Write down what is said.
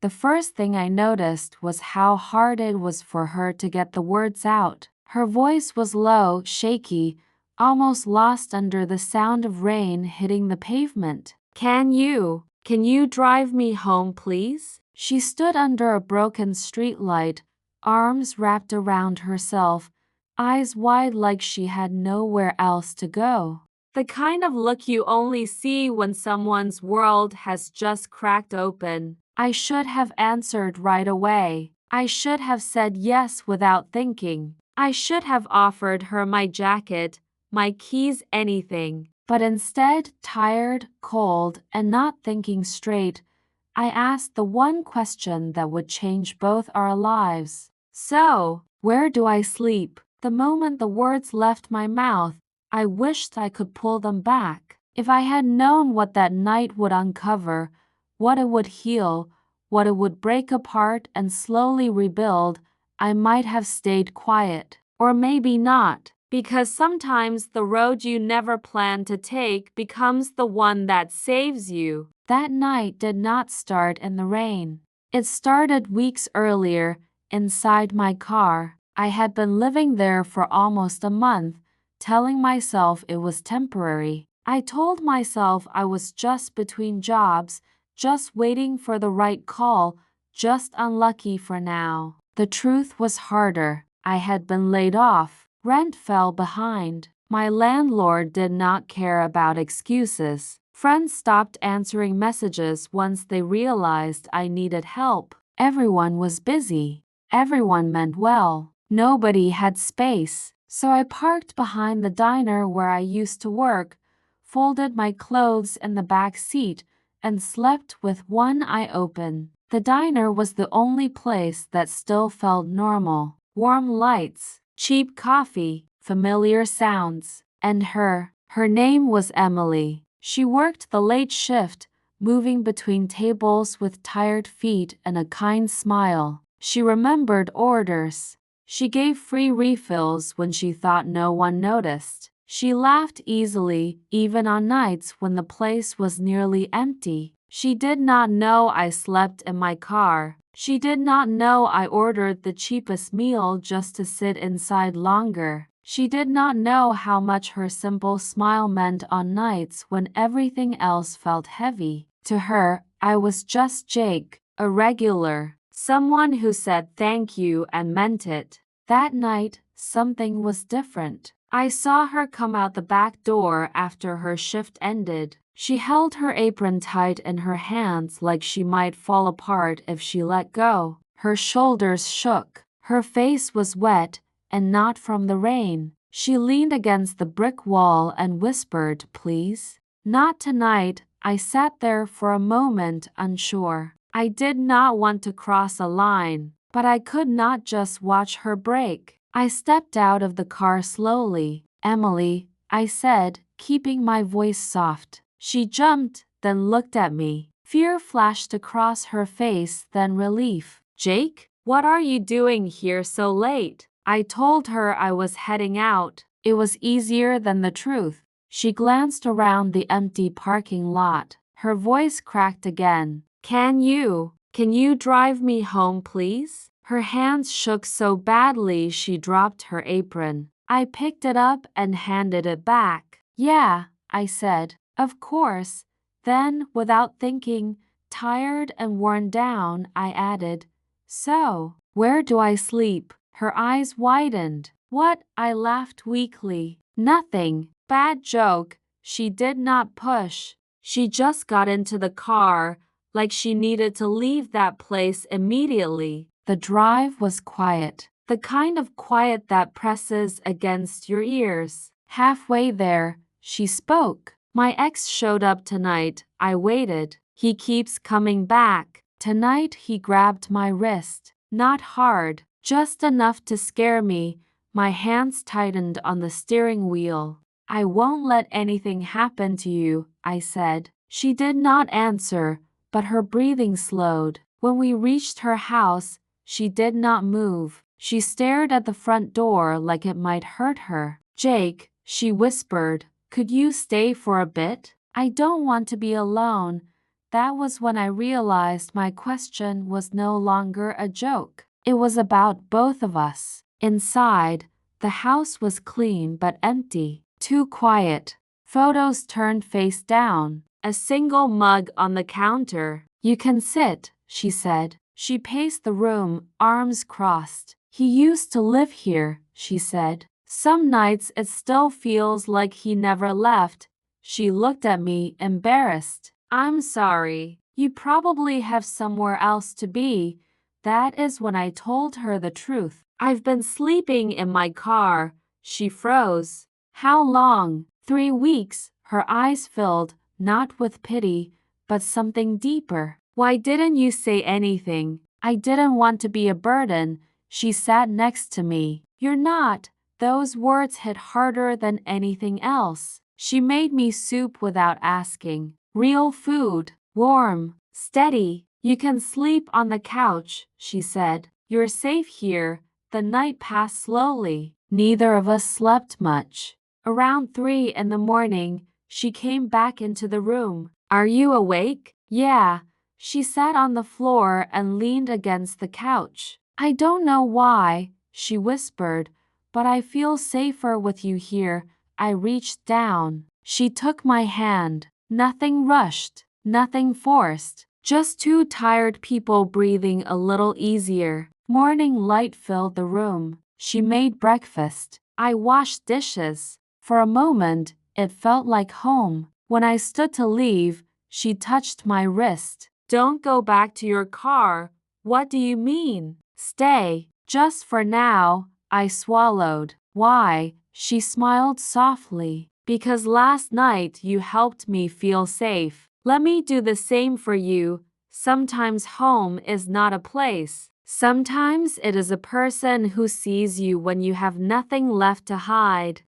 The first thing I noticed was how hard it was for her to get the words out. Her voice was low, shaky, almost lost under the sound of rain hitting the pavement. Can you drive me home, please? She stood under a broken streetlight, arms wrapped around herself, eyes wide like she had nowhere else to go. The kind of look you only see when someone's world has just cracked open. I should have answered right away. I should have said yes without thinking. I should have offered her my jacket, my keys, anything. But instead, tired, cold, and not thinking straight, I asked the one question that would change both our lives. So, where do I sleep? The moment the words left my mouth, I wished I could pull them back. If I had known what that night would uncover, what it would heal, what it would break apart and slowly rebuild, I might have stayed quiet. Or maybe not, because sometimes the road you never planned to take becomes the one that saves you. That night did not start in the rain. It started weeks earlier, inside my car. I had been living there for almost a month, telling myself it was temporary. I told myself I was just between jobs, just waiting for the right call, just unlucky for now. The truth was harder. I had been laid off. Rent fell behind. My landlord did not care about excuses. Friends stopped answering messages once they realized I needed help. Everyone was busy. Everyone meant well. Nobody had space. So I parked behind the diner where I used to work, folded my clothes in the back seat, and slept with one eye open. The diner was the only place that still felt normal. Warm lights, cheap coffee, familiar sounds. And her name was Emily. She worked the late shift, moving between tables with tired feet and a kind smile. She remembered orders. She gave free refills when she thought no one noticed. She laughed easily, even on nights when the place was nearly empty. She did not know I slept in my car. She did not know I ordered the cheapest meal just to sit inside longer. She did not know how much her simple smile meant on nights when everything else felt heavy. To her, I was just Jake, a regular, someone who said thank you and meant it. That night, something was different. I saw her come out the back door after her shift ended. She held her apron tight in her hands like she might fall apart if she let go. Her shoulders shook. Her face was wet, and not from the rain. She leaned against the brick wall and whispered, "Please." "Not tonight." I sat there for a moment, unsure. I did not want to cross a line, but I could not just watch her break. I stepped out of the car slowly. "Emily," I said, keeping my voice soft. She jumped, then looked at me. Fear flashed across her face, then relief. "Jake, what are you doing here so late?" I told her I was heading out. It was easier than the truth. She glanced around the empty parking lot. Her voice cracked again. Can you drive me home, please?" Her hands shook so badly she dropped her apron. I picked it up and handed it back. "Yeah," I said. "Of course." Then, without thinking, tired and worn down, I added, "So, where do I sleep?" Her eyes widened. "What?" I laughed weakly. "Nothing. Bad joke." She did not push. She just got into the car, like she needed to leave that place immediately. The drive was quiet. The kind of quiet that presses against your ears. Halfway there, she spoke. "My ex showed up tonight." I waited. "He keeps coming back." Tonight he grabbed my wrist. Not hard, just enough to scare me. My hands tightened on the steering wheel. "I won't let anything happen to you," I said. She did not answer, but her breathing slowed. When we reached her house, she did not move. She stared at the front door like it might hurt her. "Jake," she whispered, "could you stay for a bit? I don't want to be alone." That was when I realized my question was no longer a joke. It was about both of us. Inside, the house was clean but empty, too quiet. Photos turned face down, a single mug on the counter. "You can sit," she said. She paced the room, arms crossed. "He used to live here," she said. "Some nights it still feels like he never left." She looked at me, embarrassed. "I'm sorry. You probably have somewhere else to be." That is when I told her the truth. "I've been sleeping in my car." She froze. "How long?" 3 weeks. Her eyes filled, not with pity, but something deeper. "Why didn't you say anything?" "I didn't want to be a burden." She sat next to me. "You're not." Those words hit harder than anything else. She made me soup without asking. Real food, warm, steady. "You can sleep on the couch," she said. "You're safe here." The night passed slowly. Neither of us slept much. Around 3 in the morning, she came back into the room. "Are you awake?" "Yeah." She sat on the floor and leaned against the couch. "I don't know why," she whispered, "but I feel safer with you here." I reached down. She took my hand. Nothing rushed, nothing forced. Just two tired people breathing a little easier. Morning light filled the room. She made breakfast. I washed dishes. For a moment, it felt like home. When I stood to leave, she touched my wrist. "Don't go back to your car." "What do you mean?" "Stay. Just for now." I swallowed. "Why?" She smiled softly. "Because last night you helped me feel safe. Let me do the same for you." Sometimes home is not a place. Sometimes it is a person who sees you when you have nothing left to hide.